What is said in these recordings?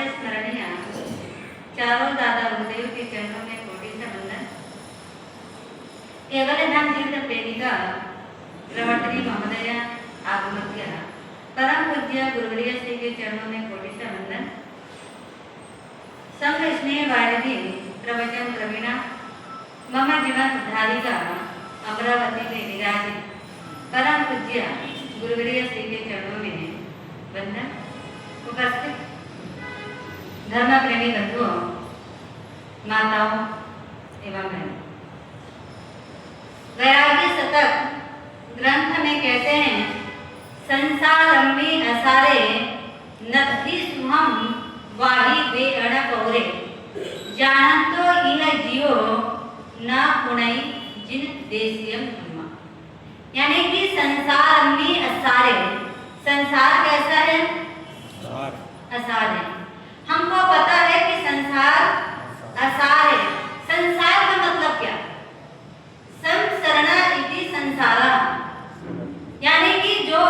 स्मरणीय चारों दादा गुरुदेव के चरणों में कोटि से वंदन। केवल धाम तीर्थ प्रेमिका प्रवर्तनी महोदय आगमत्य परम पूज्य गुरुवर्य श्री के चरणों में कोटि से वंदन। संघ स्नेह वारिधि प्रवचन प्रवीणा मम जीवन धारिका अमरावती में विराजित परम पूज्य गुरुवर्य श्री के चरणों में वंदन। उपस्थित धर्म प्रेमी बंधुओं, माताओं एवं बहनों, वैराग्य शतक ग्रंथ में कहते हैं, संसारम्मी असारे नथी सुहम वाही वे अण पौरे जानतो इह जियो न पुणई जिन देशियम धम्मा। यानी कि संसारम्मी असारे, संसार कैसा है? असार है। हमको पता है कि संसार असार है। संसार का मतलब क्या? संसरणा इति संसारा, यानी कि जो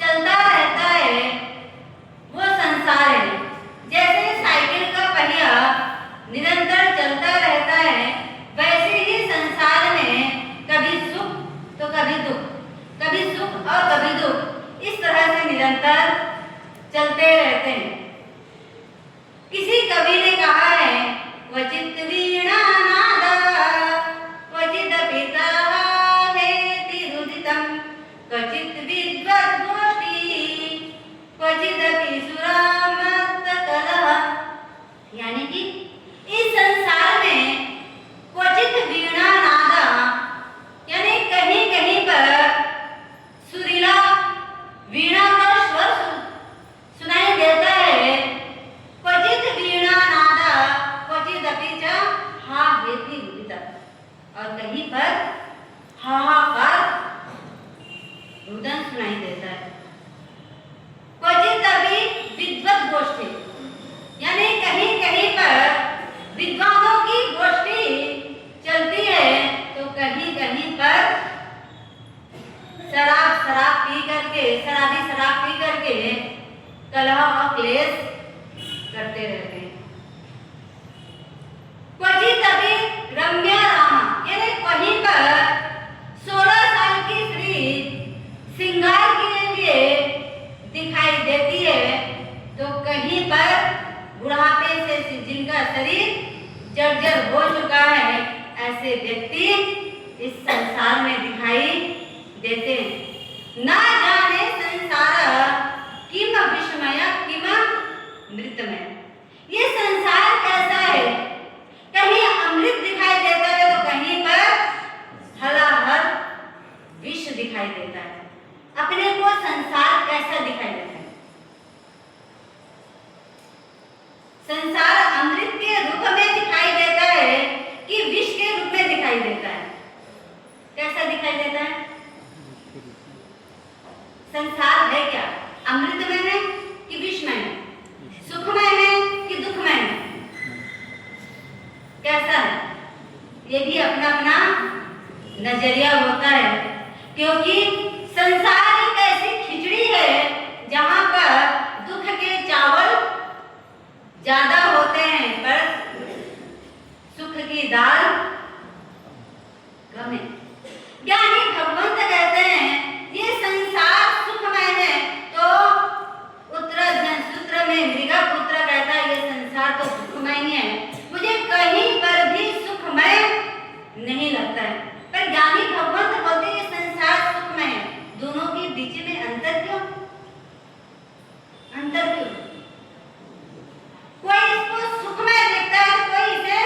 चलता रहता है वो संसार है। जैसे साइकिल का पहिया निरंतर चलता रहता है, वैसे ही संसार में कभी सुख तो कभी दुख, कभी सुख और कभी दुख, इस तरह से निरंतर चलते रहते हैं। किसी कवि ने कहा है, क्वचित वीणा नादा क्वचित पिता हेति रुदितम क्वचित विद्वद्गोष्ठी क्वचित सुरामत्त कलह। यानी कि इस संसार में क्वचित वीणा नादा, यानी कहीं कहीं पर सुरीला वीणा का स्वर सुनाई देता है। क्वचित वीणा नादा क्वचित अपि च हा हेति रुदिता, और कहीं पर हाहाकार रुदन सुनाई देता है। क्वचित अपि विद्वत गोष्ठी, यानी कहीं कहीं पर विद्वानों की गोष्ठी चलती है, तो कहीं कहीं पर शराब पी करके, शराबी शराब पी करके कलह और क्लेश करते रहते हैं। क्वचित अभी रम्या रामा, यानी कहीं पर 16 साल की स्त्री श्रृंगार के लिए दिखाई देती है, तो कहीं पर बुढ़ापे से जिनका शरीर जर्जर हो चुका है, ऐसे व्यक्ति इस संसार में दिखाई देते हैं। ना जाने संसार किम विस्मय किम मृतमय। ये संसार कैसा है? कहीं अमृत दिखाई देता है तो कहीं पर हलाहल विष दिखाई देता है। अपने को संसार कैसा दिखाई देता है? संसार अमृत के रूप में दिखाई देता है कि विष के रूप में दिखाई देता है? कैसा दिखाई देता है? संसार है क्या? अमृतमय है कि विषमय है? सुखमय है कि दुखमय है? कैसा है? ये भी अपना अपना नजरिया होता है, क्योंकि संसार एक ऐसी खिचड़ी है जहां पर दुख के चावल ज्यादा होते हैं पर सुख की दाल कम है। ज्ञानी भगवंत कहते हैं, ये संसार सुखमय है, तो सूत्र में मृगपुत्र कहता है, ये संसार तो सुखमय ही है, मुझे कहीं पर भी सुखमय नहीं लगता है। पर ज्ञानी भगवंत बोलते हैं ये संसार सुखमय है। दोनों के बीच में अंतर क्यों? अंतर क्यों? कोई इसको सुखमय देखता है, कोई इसे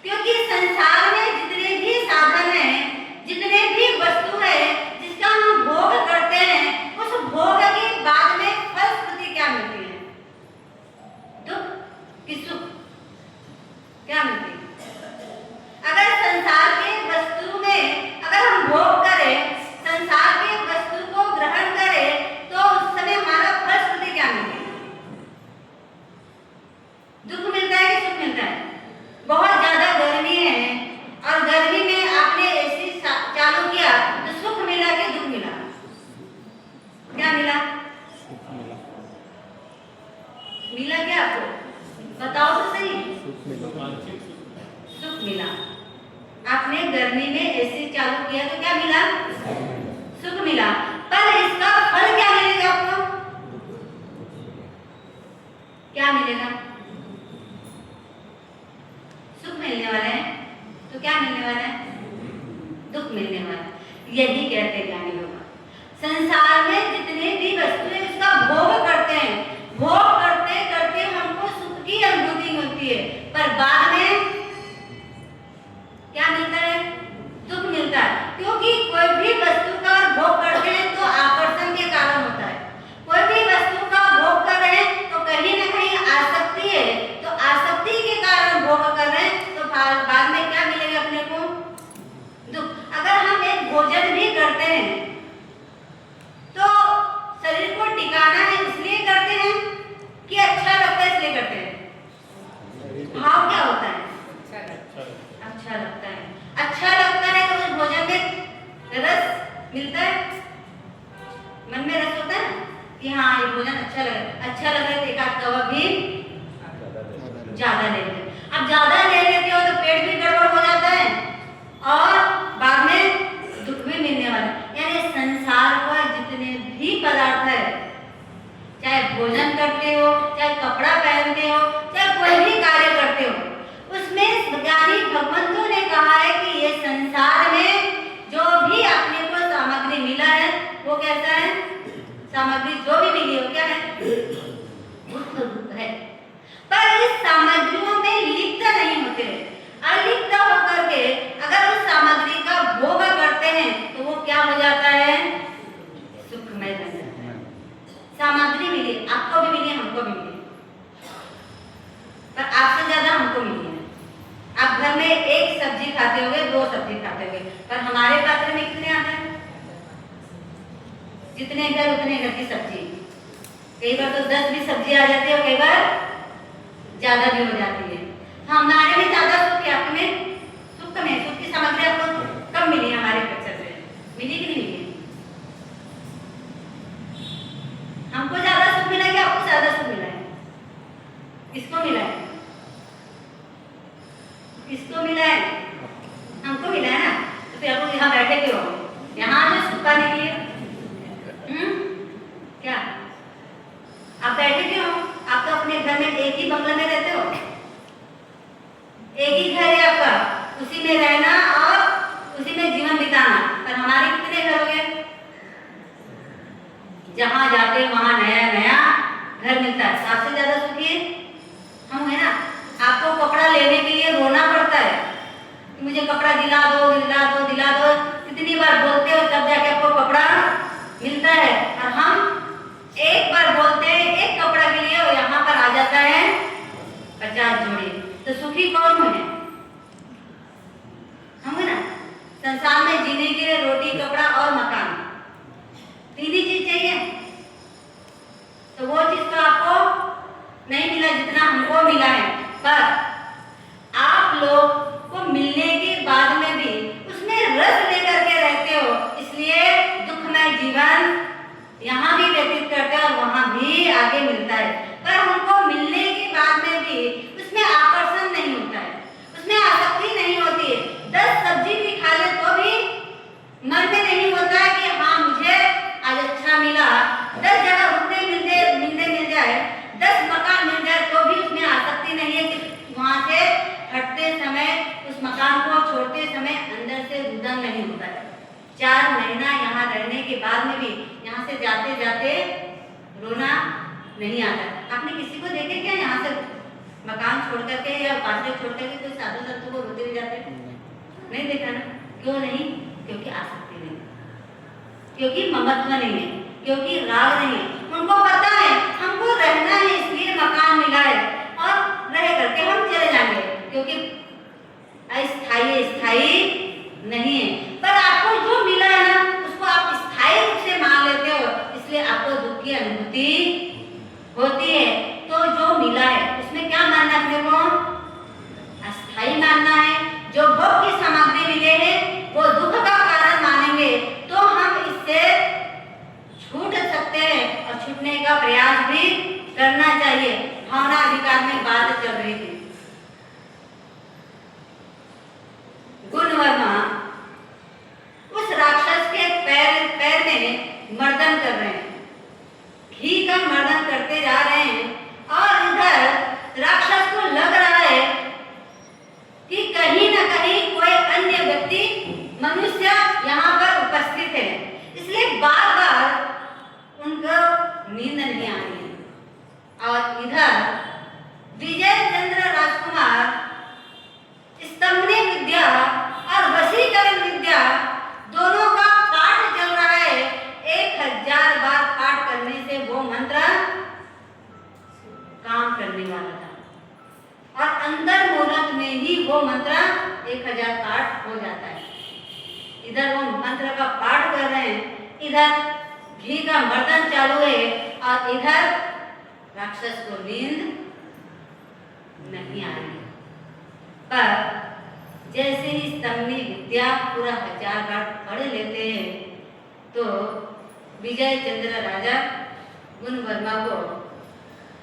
क्योंकि संसार में जितने भी साधन हैं, जितने भी वस्तु है जिसका हम भोग करते हैं, उस भोग के बाद में फलश्रुति क्या मिलती है? दुख कि सुख? क्या मिलती है? अगर संसार के वस्तु में अगर हम भोग करें, संसार के वस्तु को ग्रहण करें, तो उस समय हमारा फलश्रुति क्या मिलती है? दुख मिलता है कि सुख मिलता है? बहुत ज्यादा गर्मी है और गर्मी में आपने एसी चालू किया तो सुख मिला कि दुख मिला? क्या मिला? मिला क्या आपको? बताओ तो सही। सुख मिला। आपने गर्मी में एसी चालू किया तो क्या मिला? सुख मिला। पर इसका फल क्या मिलेगा आपको? क्या मिलेगा? सुख मिलने वाला है तो क्या मिलने वाला है? दुख मिलने वाला है। यही कहते ज्ञानी लोग, संसार में जितने भी वस्तु है उसका भोग करते हैं, भोग करते करते हमको सुख की अनुभूति मिलती है, पर बाद में क्या मिलता है? दुख मिलता है। क्योंकि कोई भी वस्तु का भोग करते हैं तो आकर्षण के कारण होता है। कोई भी वस्तु का भोग कर रहे हैं तो कहीं ना कहीं आसक्ति है, तो आसक्ति के कारण भोग कर रहे हैं, तो बाद में क्या मिलेगा अपने को? दुख। अगर हम एक भोजन भी करते हैं तो शरीर को टिकाना है इसलिए करते हैं कि अच्छा लगता है इसलिए करते हैं? भाव क्या होता है? अच्छा लगता है। अच्छा लगता है तो उस भोजन में रस मिलता है, मन में रस होता है कि हाँ ये भोजन अच्छा लग रहा है तो एक आध कवच भी ज्यादा ले लेते। अब ज्यादा ले लेते हो तो पेट भी गड़बड़ हो जाता है और बाद में दुख भी मिलने वाला है। यानी संसार का जितने भी पदार्थ है, चाहे भोजन करते हो, चाहे कपड़ा पहनते हो, चाहे कोई भी कार्य करते हो, उसमें ज्ञानी भगवंतों ने कहा है कि ये संसार में जो भी अपने को सामग्री मिला है वो कैसा है? सामग्री जो भी मिली हो क्या है? है। पर इस सामग्रियों में लिप्त नहीं होते, अलिप्त होकर के अगर उस सामग्री का भोग करते हैं तो वो क्या हो जाता है? सुखमय बन जाता है। सामग्री मिली, आपको भी मिली, हमको भी मिली, पर आपसे ज्यादा हमको मिली है। आप घर में एक सब्जी खाते होगे, दो सब्जी खाते होगे, पर हमारे पात्र में कितने आते हैं? जितने घर उतने घर की सब्जी। कई बार तो 10 भी सब्जी आ जाती है और कई बार ज्यादा भी हो जाती है। हमारे में ज्यादा सुख है, आपके में सुख कम है। सुख की सामग्री आपको कम मिली है हमारे कल्चर से, मिली कि नहीं मिली? हमको ज्यादा सुख मिला कि आपको ज्यादा सुख मिला है? किसको मिला है? किसको मिला है? हमको मिला है ना। तो फिर आप यहाँ बैठे क्यों? यहाँ जो सुख पाने के लिए क्या आप बैठे क्यों? आप तो अपने घर में एक ही बंगले में रहते हो, एक ही घर है आपका, उसी में रहना और उसी में जीवन बिताना। पर हमारे कितने घर हो गए? जहां जाते वहां नया नया घर मिलता है। सबसे ज्यादा सुखी हम है ना। आपको कपड़ा लेने के लिए रोना पड़ता है, मुझे कपड़ा दिला दो दिला दो दिला दो, कितनी बार बोलते हो तब जाके आपको कपड़ा मिलता है। और हम एक बार बोलते हैं एक कपड़ा के लिए और यहाँ पर आ जाता है 50 जोड़ी। तो सुखी कौन है? हम है ना। संसार में जीने के लिए रोटी, कपड़ा और मकान, तीन ही चीज चाहिए। तो वो चीज तो आपको नहीं मिला जितना हमको मिला है, पर आप लोग को मिलने के बाद में भी उसमें रस लेकर के रहते हो, इसलिए दुखमय जीवन यहाँ भी व्यतीत करते हैं और वहाँ भी आगे मिलता है। पर हमको मिलने के बाद में भी उसमें आकर्षण नहीं होता है, उसमें आसक्ति नहीं होती है। 10 सब्जी भी खा ले तो भी मन में नहीं होता है कि हाँ मुझे आज अच्छा मिला। 10 जगह रुकने मिल जाए, 10 मकान मिल जाए तो भी उसमें आसक्ति नहीं है कि वहाँ से हटते समय, उस मकान को छोड़ते समय अंदर से रुदन नहीं होता है। 4 महीना यहाँ रहने के बाद में भी यहाँ से जाते जाते रोना नहीं आता। आपने किसी को देखे क्या यहाँ से मकान छोड़ करके या पासे छोड़ करके कोई साधु संतों को रोते हुए जाते हैं? नहीं देखा ना। क्यों नहीं? क्योंकि आसक्ति नहीं, क्योंकि ममत्व नहीं है, क्योंकि राग नहीं है। उनको पता है हमको रहना है, इसलिए मकान मिला है और रह करके हम चले जाएंगे, क्योंकि अस्थायी स्थायी नहीं है। पर आपको जो मिला है ना उसको आप स्थायी रूप से मान लेते हो, इसलिए आपको दुख की अनुभूति होती है। तो जो मिला है उसमें क्या मानना है अपने को? अस्थायी मानना है। जो भोग की सामग्री मिले हैं वो दुख का कारण मानेंगे तो हम इससे छूट सकते हैं और छूटने का प्रयास भी करना चाहिए। भावना अधिकार में बात चल रही थी। गुणवर्मा उस राक्षस के पैर में मर्दन कर रहे हैं, घी का मर्दन करते जा रहे हैं और इधर राक्षस को लग रहा है कि कहीं ना कहीं कोई अन्य व्यक्ति मनुष्य यहाँ पर उपस्थित है, इसलिए बार बार उनको नींद नहीं आ रही है। और इधर विजय चंद्र राजकुमार स्तंभनी विद्या और वशीकरण विद्या दोनों का पाठ चल रहा है। 1000 बार पाठ करने से वो मंत्र काम करने वाला था और अंदर मुहूर्त में ही वो मंत्र 1000 पाठ हो जाता है। इधर वो मंत्र का पाठ कर रहे हैं, इधर घी का मर्दन चालू है और इधर राक्षस को नींद नहीं आ रही। पर जैसे ही स्तंभनी विद्या पूरा 1000 बार पढ़ लेते हैं तो विजय चंद्र राजा गुणवर्मा को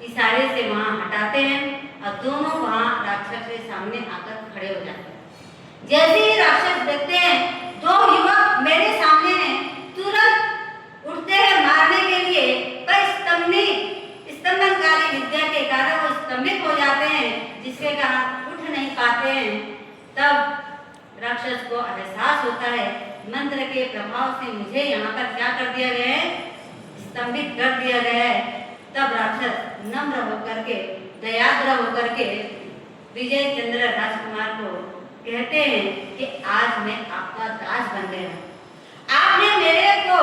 इशारे से वहां हटाते हैं और दोनों वहां राक्षस के सामने आकर खड़े हो जाते हैं। जैसे ही राक्षस देखते हैं 2 युवक मेरे सामने हैं, तुरंत उठते हैं मारने के लिए, पर स्तंभनकारी विद्या के कारण वो स्तंभित हो जाते हैं, जिसके कारण उठ नहीं पाते हैं। तब राक्षस को एहसास होता है मंत्र के प्रभाव से मुझे यहाँ पर क्या कर दिया गया है? स्तंभित कर दिया गया है। तब राक्षस नम्र होकर के, दयाद्र होकर के विजय चंद्र राजकुमार को कहते हैं कि आज मैं आपका दास बन गया। आपने मेरे को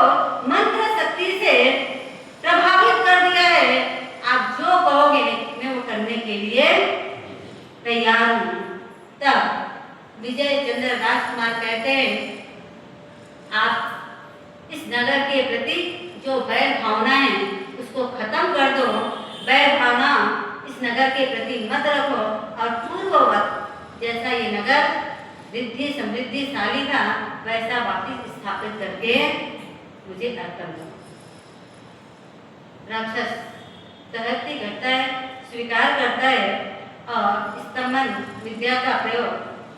मंत्र शक्ति से प्रभावित कर दिया है। आप जो कहोगे मैं वो करने के लिए तैयार हूँ। तब विजय चंद्र राजकुमार कहते हैं आप इस नगर के प्रति जो वैर भावना है उसको खत्म कर दो। वैर भावना इस नगर के प्रति मत रखो और पूर्ववत जैसा ये नगर रिद्धि समृद्धिशाली था वैसा वापस स्थापित करके मुझे अर्पण करो। राक्षस सहमति करता है, स्वीकार करता है और स्तंभन विद्या का प्रयोग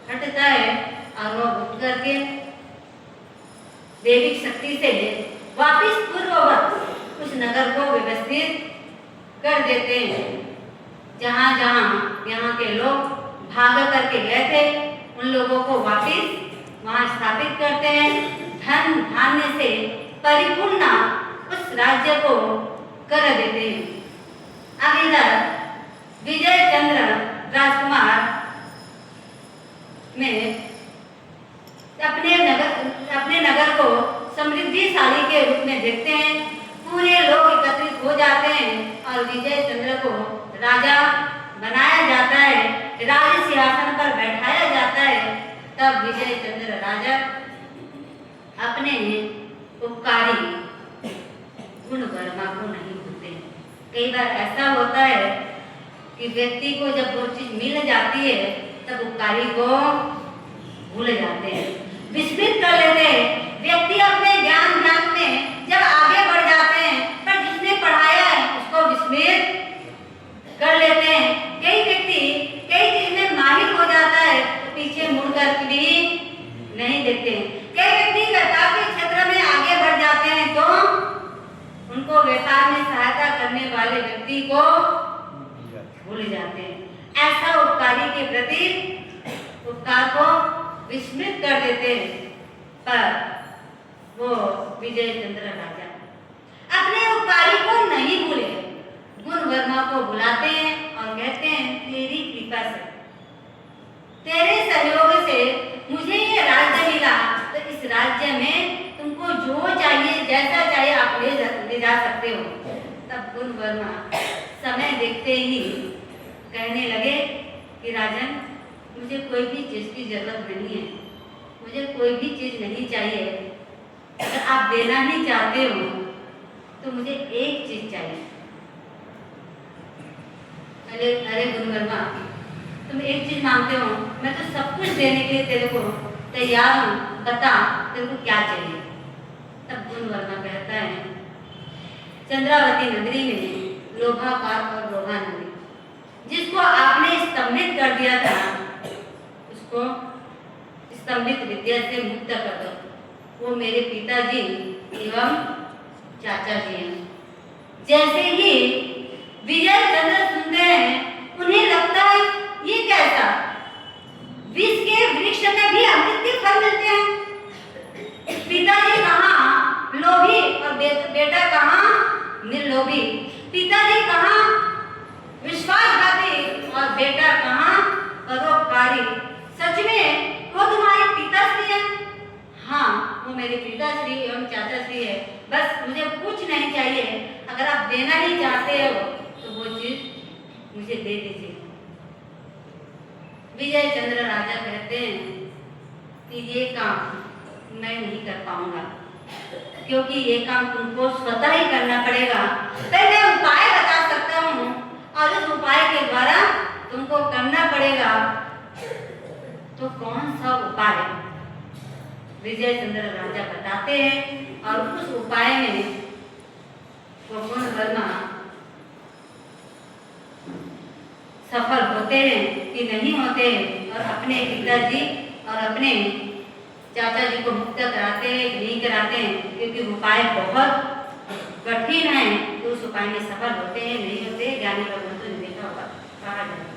हटता है और वो उठ करके दैविक शक्ति से वापिस पूर्ववत उस नगर को व्यवस्थित कर देते हैं। जहाँ जहाँ यहाँ के लोग भाग करके गए थे उन लोगों को वापिस वहाँ स्थापित करते हैं। धन धान्य से परिपूर्ण उस राज्य को कर देते हैं। अब इधर विजय चंद्र राजकुमार में अपने नगर को समृद्धिशाली के रूप में देखते हैं। पूरे लोग एकत्रित हो जाते हैं और विजय चंद्र को राजा बनाया जाता है, राज सिंहासन पर बैठाया जाता है। तब विजय चंद्र राजा अपने उपकारी गुणवर्मा को नहीं भूलते। कई बार ऐसा होता है कि व्यक्ति को जब वो चीज मिल जाती है तब उपकारी को भूल जाते हैं, विस्मृत कर लेते हैं। व्यक्ति अपने ज्ञान में जब आगे बढ़ जाते हैं पर जिसने पढ़ाया है उसको विस्मृत कर लेते हैं। कई व्यक्ति कई चीज में माहिर हो जाता है तो पीछे मुड़कर भी नहीं देखते। कई व्यक्ति व्यापार के क्षेत्र में आगे बढ़ जाते हैं तो उनको व्यापार में सहायता करने वाले व्यक्ति को भूल जाते हैं। ऐसा उपकारी के प्रति उपकार को विस्मृत कर देते हैं। पर वो विजय चंद्र राजा अपने उपकारी को नहीं भूले, गुणवर्मा को बुलाते हैं और और कहते हैं तेरी कृपा से, तेरे सहयोग से मुझे ये राज्य मिला, तो इस राज्य में तुमको जो चाहिए जैसा चाहिए आप ले जा सकते हो। तब गुण वर्मा समय देखते ही कहने लगे कि राजन, मुझे कोई भी चीज की जरूरत नहीं है, मुझे कोई भी चीज नहीं चाहिए। अगर आप देना ही चाहते हो तो मुझे एक चीज चाहिए। अरे गुण वर्मा, तुम एक चीज मांगते हो, मैं तो सब कुछ देने के लिए तेरे को तैयार हूँ, बता तेरे को क्या चाहिए। तब गुण वर्मा कहता है, चंद्रावती नगरी में लोभाकार और लोभा नगरी, जिसको आपने स्तंभित कर दिया था, उसको स्तंभित विद्या से मुक्त कर दो। वो मेरे पिताजी एवं चाचा जी हैं। जैसे ही विजय चंद्र सुनते हैं, उन्हें लगता है ये कैसा, विष के वृक्ष में भी अमृत के फल मिलते हैं। पिताजी कहाँ लोभी और बेटा कहाँ निर्लोभी, पिताजी कहाँ विश्वासघाती और बेटा कहाँ परोपकारी। सच में वो तुम्हारे पिताश्री हैं? हाँ, वो मेरे पिताश्री एवं चाचाश्री है। बस मुझे कुछ नहीं चाहिए, अगर आप देना ही चाहते हो तो वो चीज मुझे दे दीजिए। विजय चंद्र राजा कहते हैं कि ये काम मैं नहीं कर पाऊंगा, क्योंकि ये काम तुमको स्वतः ही करना पड़ेगा। पहले उपाय बता सकता हूँ और उस उपाय के द्वारा तुमको करना पड़ेगा। तो कौन सा उपाय विजय चंद्र राजा बताते हैं, और उस उपाय में वो गुण वर्मा सफल होते हैं कि नहीं होते हैं, और अपने पिताजी और अपने चाचा जी को मुक्त कराते हैं कि नहीं कराते हैं, क्योंकि उपाय बहुत कठिन है। तो उस उपाय में सफल होते हैं नहीं होते, ज्ञानी लोगों ने देखा होगा। कहा जाए